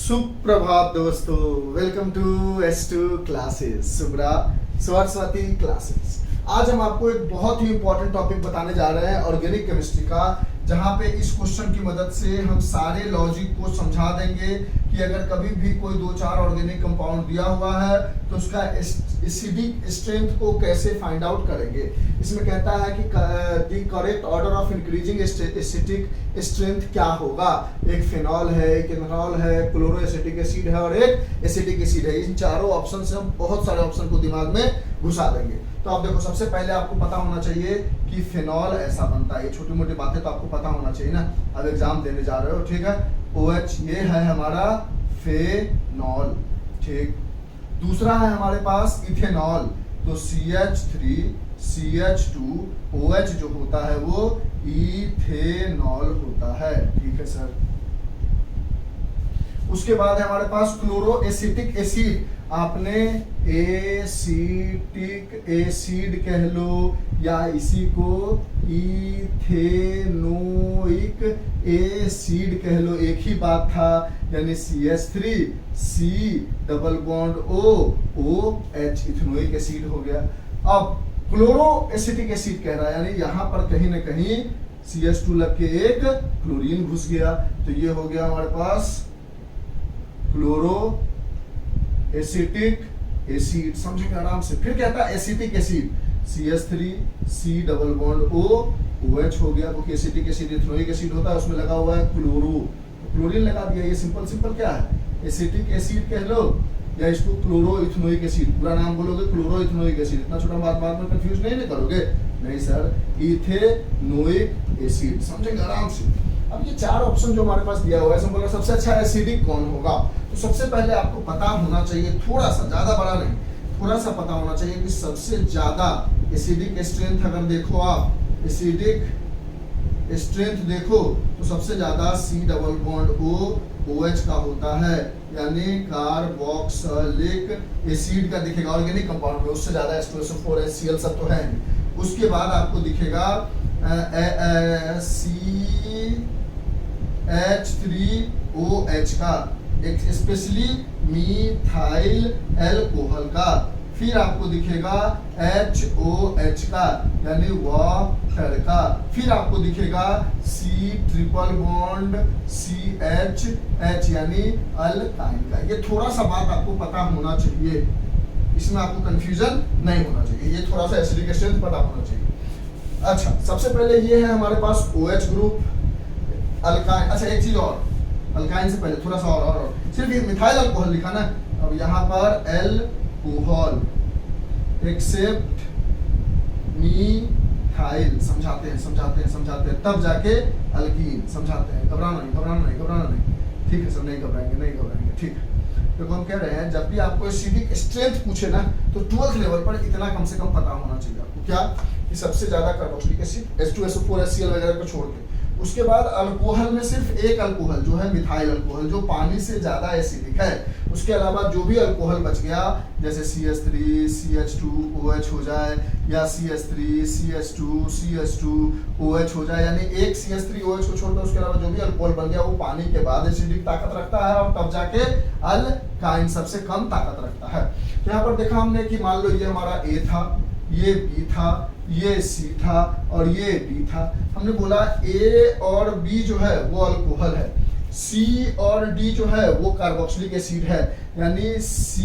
सुप्रभात दोस्तों, welcome to S2 classes, Subra Saraswati classes. आज हम आपको एक बहुत ही इंपॉर्टेंट टॉपिक बताने जा रहे हैं ऑर्गेनिक केमिस्ट्री का, जहां पे इस क्वेश्चन की मदद से हम सारे लॉजिक को समझा देंगे कि अगर कभी भी कोई 2-4 ऑर्गेनिक कंपाउंड दिया हुआ है तो उसका एसिडिक स्ट्रेंथ को कैसे फाइंड आउट करेंगे। इसमें कहता है कि the correct order of increasing acidic strength क्या होगा। एक फिनॉल है, एक इथेनॉल है, क्लोरो एसिटिक एसिड है और एक एसिटिक एसिड है। इन चारों ऑप्शन से हम बहुत सारे ऑप्शन को दिमाग में घुसा देंगे। तो आप देखो, सबसे पहले आपको पता होना चाहिए कि फिनॉल ऐसा बनता है। ये छोटी मोटी बातें तो आपको पता होना चाहिए ना, अब एग्जाम देने जा रहे हो, ठीक है। OH ये है हमारा फेनॉल, ठीक। दूसरा है हमारे पास इथेनॉल, तो CH3 CH2 OH जो होता है वो इथेनॉल होता है, ठीक है सर। उसके बाद है हमारे पास क्लोरो एसिटिक एसिड। आपने एसिटिक एसिड कह लो या इसी को इथेनोइक एसिड कह लो, एक ही बात था। यानी CH3 C double bond OH ethanoic acid हो गया। अब क्लोरो एसिटिक एसिड कह रहा है, यानी यहां पर कहीं ना कहीं CH2 लग के एक क्लोरीन घुस गया, तो ये हो गया हमारे पास क्लोरो एसिटिक एसिड। समझेंगे आराम से। फिर कहता है acetic acid, CH3 C double bond OH हो गया, क्योंकि एसिटिक एसिड इथेनोइक एसिड होता है, उसमें लगा हुआ है क्लोरो, तो क्लोरीन लगा दिया। ये सिंपल क्या है, एसिटिक एसिड कह लो या इसको क्लोरो इथेनोइक एसिड, पूरा नाम बोलोगे क्लोरो इथेनोइक एसिड। इतना छोटा बात बाद में कंफ्यूज नहीं करोगे, नहीं सर, इथेनोइक एसिड। समझेंगे आराम से। अब ये 4 ऑप्शन जो हमारे पास दिया हुआ है, बोला सबसे अच्छा एसिडिक कौन होगा। तो सबसे पहले आपको पता होना चाहिए, थोड़ा सा, ज्यादा बड़ा नहीं, थोड़ा सा पता होना चाहिए कि सबसे ज्यादा एसिडिक स्ट्रेंथ अगर देखो आप, एसिडिक स्ट्रेंथ देखो तो सबसे ज्यादा C डबल बॉन्ड OH का होता है, यानी कार्बोक्सिलिक एसिड का दिखेगा ऑर्गेनिक कंपाउंड में। उससे ज्यादा H2SO4 HCl सब तो है नहीं। उसके बाद आपको दिखेगा CH3OH का, स्पेशली मिथाइल एल्कोहल का। फिर आपको दिखेगा HOH का, यानी वाटर का। फिर आपको दिखेगा C ट्रिपल बॉन्ड CH यानी अल्काइन का। ये थोड़ा सा बात आपको पता होना चाहिए, इसमें आपको कंफ्यूजन नहीं होना चाहिए। ये थोड़ा सा एसिडिक स्ट्रेंथ पता होना चाहिए। अच्छा, सबसे पहले ये है हमारे पास OH ग्रुप, अल्काइन। अच्छा, एक चीज और, अल्काइन से पहले थोड़ा सा और सिर्फ ये मिथाइल अल्कोहल लिखा ना। अब यहाँ पर एल्कोहल एक्सेप्ट मिथाइल समझाते हैं, तब जाके अल्कीन समझाते हैं। घबराना नहीं, ठीक है सर, नहीं घबराएंगे, ठीक है। तो हम कह रहे हैं, जब भी आपको एसिडिक स्ट्रेंथ पूछे ना, तो 12th लेवल पर इतना कम से कम पता होना चाहिए आपको, क्या कि सबसे ज्यादा कार्बोक्सिलिक एसिड H2SO4 HCl वगैरह को छोड़ के। उसके बाद अल्कोहल में सिर्फ एक अल्कोहल जो है मिथाइल अल्कोहल, जो पानी से ज्यादा एसिडिक है। उसके अलावा जो भी अल्कोहल बच गया, जैसे CH3 CH2OH हो जाए या CH3 CH2 हो जाए, यानी एक CH3OH को छोड़कर उसके अलावा जो भी अल्कोहल बन गया वो पानी के बाद एसिडिक ताकत रखता है, और तब जाके अल्काइन सबसे कम ताकत रखता है। यहाँ पर देखा हमने कि मान लो ये हमारा A था, ये B था, ये C था और ये D था। हमने बोला A और B जो है वो अल्कोहल है, C और D जो है वो कार्बोक्सिलिक एसिड है, यानी C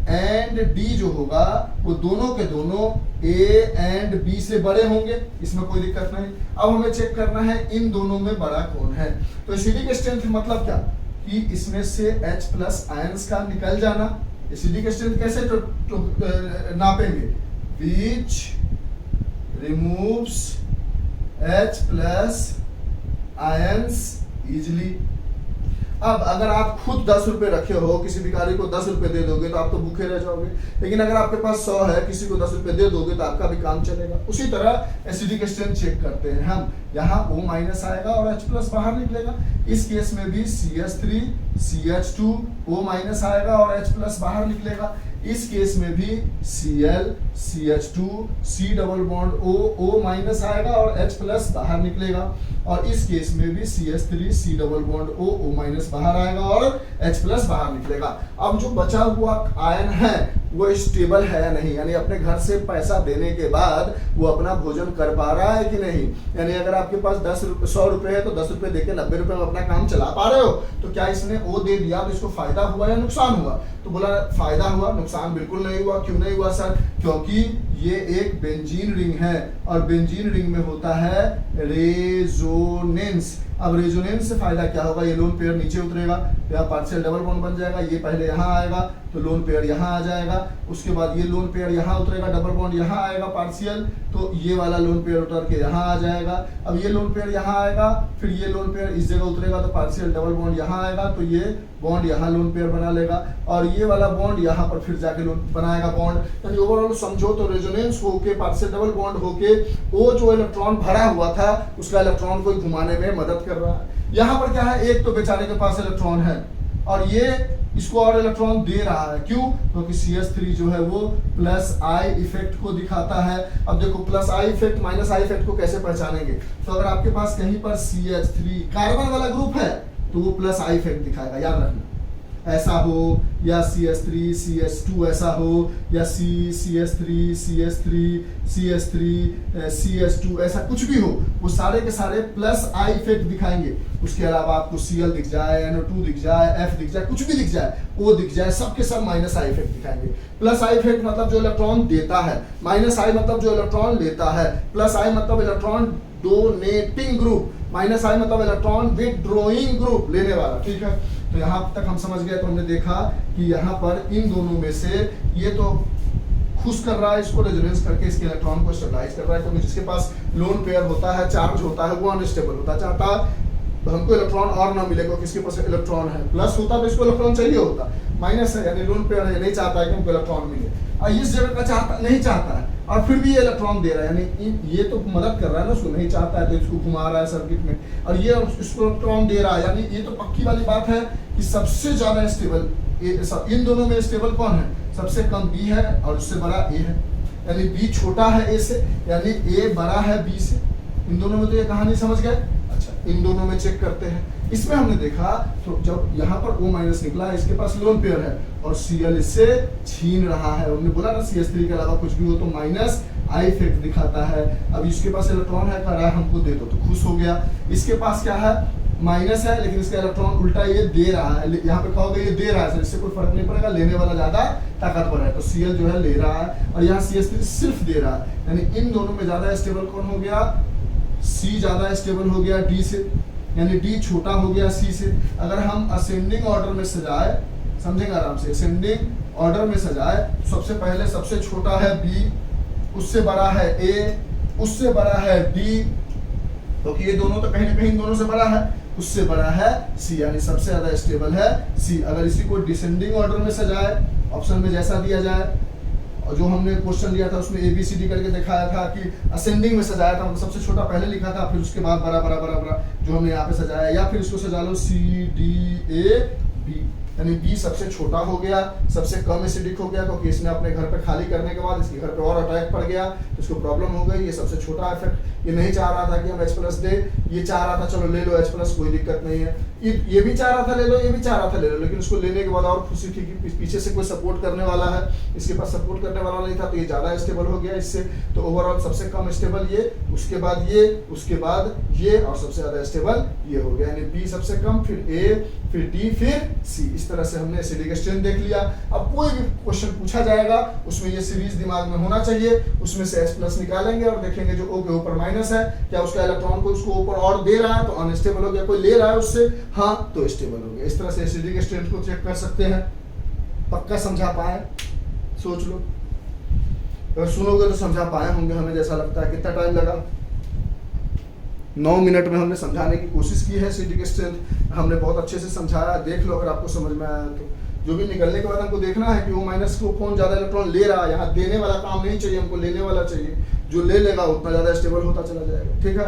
एंड D जो होगा वो दोनों के दोनों A एंड B से बड़े होंगे, इसमें कोई दिक्कत नहीं। अब हमें चेक करना है इन दोनों में बड़ा कौन है। तो एसिडिक स्ट्रेंथ मतलब क्या, कि इसमें से H+ आयंस का निकल जाना। एसिडिक स्ट्रेंथ कैसे नापेंगे, which removes H+ ions easily। अब अगर आप खुद 10 रुपए रखे हो, किसी भिखारी को 10 रुपए दे दोगे तो आप तो भूखे रह जाओगे, लेकिन अगर आपके पास 100 है, किसी को 10 रुपए दे दोगे तो आपका भी काम चलेगा। उसी तरह एसिडिक स्ट्रेंथ चेक करते हैं हम, यहाँ O- आएगा और H+ बाहर निकलेगा। इस केस में भी CH3 CH2 O- आएगा और H+ बाहर निकलेगा। इस केस में भी Cl CH2 C double bond O minus आएगा और H प्लस बाहर निकलेगा, और इस केस में भी CH3 C double bond O minus बाहर आएगा और H प्लस बाहर निकलेगा। अब जो बचा हुआ आयन है वो स्टेबल है या नहीं, यानी अपने घर से पैसा देने के बाद वो अपना भोजन कर पा रहा है कि नहीं। यानी अगर आपके पास 100 रुपए है तो 10 रुपए देके 90 रुपए में अपना काम चला पा रहे हो, तो क्या इसने O दे दिया तो इसको फायदा हुआ या नुकसान हुआ? तो बोला फायदा हुआ, नुकसान बिल्कुल नहीं हुआ। क्यों नहीं हुआ सर? क्योंकि ये एक बेंजीन रिंग है और बेंजीन रिंग में होता है रेजोनेंस। अब रेजोनेंस से फायदा क्या होगा? ये लोन पेयर नीचे उतरेगा, यहाँ पार्शियल डबल बॉन्ड बन जाएगा, ये पहले यहाँ आएगा तो लोन पेयर यहाँ आ जाएगा, उसके बाद ये लोन पेयर यहाँ उतरेगा, डबल बॉन्ड यहाँ आएगा पार्शियल, तो ये वाला लोन पेयर उतर के यहाँ आ जाएगा। अब ये लोन पेयर यहाँ आएगा, फिर ये लोन पेयर इस जगह उतरेगा तो पार्शियल डबल बॉन्ड यहाँ आएगा, तो ये बॉन्ड यहाँ लोन पेयर बना लेगा, और ये वाला बॉन्ड यहाँ पर फिर जाके लोन बनाएगा बॉन्ड। यानी ओवरऑल समझो तो रेजोनेंस होके पार्शियल डबल बॉन्ड होके वो जो इलेक्ट्रॉन भरा हुआ था उसका इलेक्ट्रॉन को घुमाने में मदद कर रहा है। यहाँ पर क्या है, एक तो बेचारे के पास इलेक्ट्रॉन है और ये इसको और इलेक्ट्रॉन दे रहा है। क्यों? क्योंकि CH3 जो है वो प्लस आई इफेक्ट को दिखाता है। अब देखो plus I effect minus I effect को कैसे पहचानेंगे? तो अगर आपके पास कहीं पर CH3 कार्बन वाला ग्रुप है तो वो प्लस आई इफेक्ट दिखाएगा, याद रखना। ऐसा हो या CH3 CH2 ऐसा हो या CH3 CH3 CH3 CH2 ऐसा कुछ भी हो, वो सारे के सारे प्लस आई इफेक्ट दिखाएंगे। उसके अलावा आपको Cl दिख जाए, NO2 दिख जाए, F दिख जाए, कुछ भी दिख जाए, O दिख जाए, सब के सब माइनस आई इफेक्ट दिखाएंगे। प्लस आई इफेक्ट मतलब जो इलेक्ट्रॉन देता है, माइनस आई मतलब जो इलेक्ट्रॉन लेता है, प्लस आई मतलब इलेक्ट्रॉन डोनेटिंग ग्रुप, माइनस आई मतलब इलेक्ट्रॉन विथड्रॉइंग ग्रुप लेने वाला। ठीक है, तो यहाँ तक हम समझ गए। तो हमने देखा कि यहाँ पर इन दोनों में से ये तो खुश कर रहा है, इसको रेजोनेंस करके इसके इलेक्ट्रॉन को स्टेबलाइज कर रहा है, क्योंकि जिसके पास लोन पेयर होता है, चार्ज होता है, वो अनस्टेबल होता है, चाहता हमको इलेक्ट्रॉन और ना मिले क्योंकि इसके पास इलेक्ट्रॉन है। प्लस होता तो इसको इलेक्ट्रॉन चाहिए होता, माइनस है यानी लोन पेयर है, नहीं चाहता है कि हमको इलेक्ट्रॉन मिले, और इस जगह का चाहता नहीं चाहता है, और फिर भी ये इलेक्ट्रॉन दे रहा है, यानी ये तो मदद कर रहा है ना, उसको नहीं चाहता है तो इसको घुमा रहा है सर्किट में, और ये इसको इलेक्ट्रॉन दे रहा है। यानी ये तो पक्की वाली बात है कि सबसे ज्यादा स्टेबल इन दोनों में स्टेबल कौन है? सबसे कम B है और उससे बड़ा A है, यानी B छोटा है A से, यानी A बड़ा है B से। इन दोनों में तो ये कहानी समझ गए। अच्छा, इन दोनों में चेक करते हैं। इसमें हमने देखा तो जब यहाँ पर O माइनस निकला, इसके पास लोन पेयर है और Cl इससे छीन रहा है। हमने बोला ना CH3 के अलावा कुछ भी हो तो माइनस आई इफेक्ट दिखाता है। अब इसके पास इलेक्ट्रॉन है, कह रहा है हमको दे दो, तो खुश हो गया। इसके पास क्या है? माइनस है, लेकिन इसका इलेक्ट्रॉन उल्टा ये दे रहा है। यहाँ पे कहोगे ये दे रहा है, इससे कोई फर्क नहीं पड़ेगा, लेने वाला ज्यादा ताकतवर है, तो Cl जो है ले रहा है, और यहाँ CH3 सिर्फ दे रहा है। यानी इन दोनों में ज्यादा स्टेबल कौन हो गया? C ज्यादा स्टेबल हो गया D से, यानी D छोटा हो गया C से। अगर हम असेंडिंग ऑर्डर में सजाए, समझेंगे आराम से, असेंडिंग ऑर्डर में सजाए तो सबसे पहले सबसे छोटा है B, उससे बड़ा है A, उससे बड़ा है D, क्योंकि ये दोनों तो कहीं ना कहीं दोनों से बड़ा है, उससे बड़ा है C, यानी सबसे ज्यादा स्टेबल है C। अगर इसी को डिसेंडिंग ऑर्डर में सजाए, ऑप्शन में जैसा दिया जाए, और जो हमने क्वेश्चन लिया था उसमें ABCD करके दिखाया था कि असेंडिंग में सजाया था, मतलब सबसे छोटा पहले लिखा था, फिर उसके बाद बड़ा बड़ा बड़ा बड़ा जो हमने यहाँ पे सजाया, या फिर इसको सजा लो CDAB, यानी B सबसे छोटा हो गया, सबसे कम एसिडिक हो गया, क्योंकि इसने अपने घर पे खाली करने के बाद इसके घर पे और अटैक पड़ गया, इसको प्रॉब्लम हो गई। ये सबसे छोटा इफेक्ट, ये नहीं चाह रहा था कि हम H+ दे, ये चाह रहा था चलो ले लो H+, कोई दिक्कत नहीं है। ये भी चाह रहा था ले लो, ये भी चाह रहा था ले लो, लेकिन उसको लेने के बाद और खुशी थी कि पीछे से कोई सपोर्ट करने वाला है, इसके पास सपोर्ट करने वाला नहीं था, तो ये ज्यादा स्टेबल हो गया इससे। तो ओवरऑल सबसे कम स्टेबल ये, उसके बाद ये, उसके बाद ये, और सबसे ज्यादा स्टेबल ये हो गया। यानी B सबसे कम, फिर A, फिर D, फिर C। इस तरह से हमने एसिडिक स्ट्रेंथ देख लिया। अब कोई भी क्वेश्चन पूछा जाएगा उसमें ये सीरीज दिमाग में होना चाहिए, उसमें से H+ निकालेंगे और देखेंगे जो O के ऊपर माइनस है, क्या उसका इलेक्ट्रॉन को उसको ऊपर और दे रहा है तो अनस्टेबल हो गया, कोई ले रहा है उससे हाँ तो स्टेबल हो गया। इस तरह से एसिडिक स्ट्रेंथ को चेक कर सकते हैं। पक्का समझा पाए? सोच लो, अगर सुनोगे तो समझा पाए होंगे, हमें जैसा लगता है। कितना टाइम लगा? 9 मिनट में हमने समझाने की कोशिश की है एसिडिक स्ट्रेंथ, हमने बहुत अच्छे से समझाया। देख लो अगर आपको समझ में आया तो। जो भी निकलने के बाद हमको देखना है कि O- को कौन ज्यादा इलेक्ट्रॉन ले रहा है। यहाँ देने वाला काम नहीं चाहिए हमको, लेने वाला चाहिए। जो ले लेगा उतना ज्यादा स्टेबल होता चला जाएगा। ठीक है,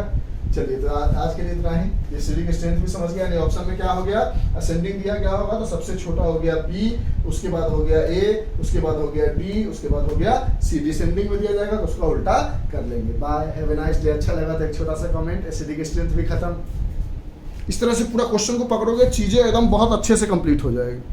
चलिए तो आज के लिए इतना ही। ये एसिडिक स्ट्रेंथ भी समझ गया। यानी ऑप्शन में क्या हो गया, असेंडिंग दिया क्या होगा, तो सबसे छोटा हो गया बी, उसके बाद हो गया ए, उसके बाद हो गया डी, उसके बाद हो गया सी। डिसेंडिंग में दिया जाएगा तो उसका उल्टा कर लेंगे। Bye, have a nice day. अच्छा लगा तो एक छोटा सा कमेंट। एसिडिक स्ट्रेंथ भी खत्म। इस तरह से पूरा क्वेश्चन को पकड़ोगे, चीजें एकदम बहुत अच्छे से कंप्लीट हो जाएगी।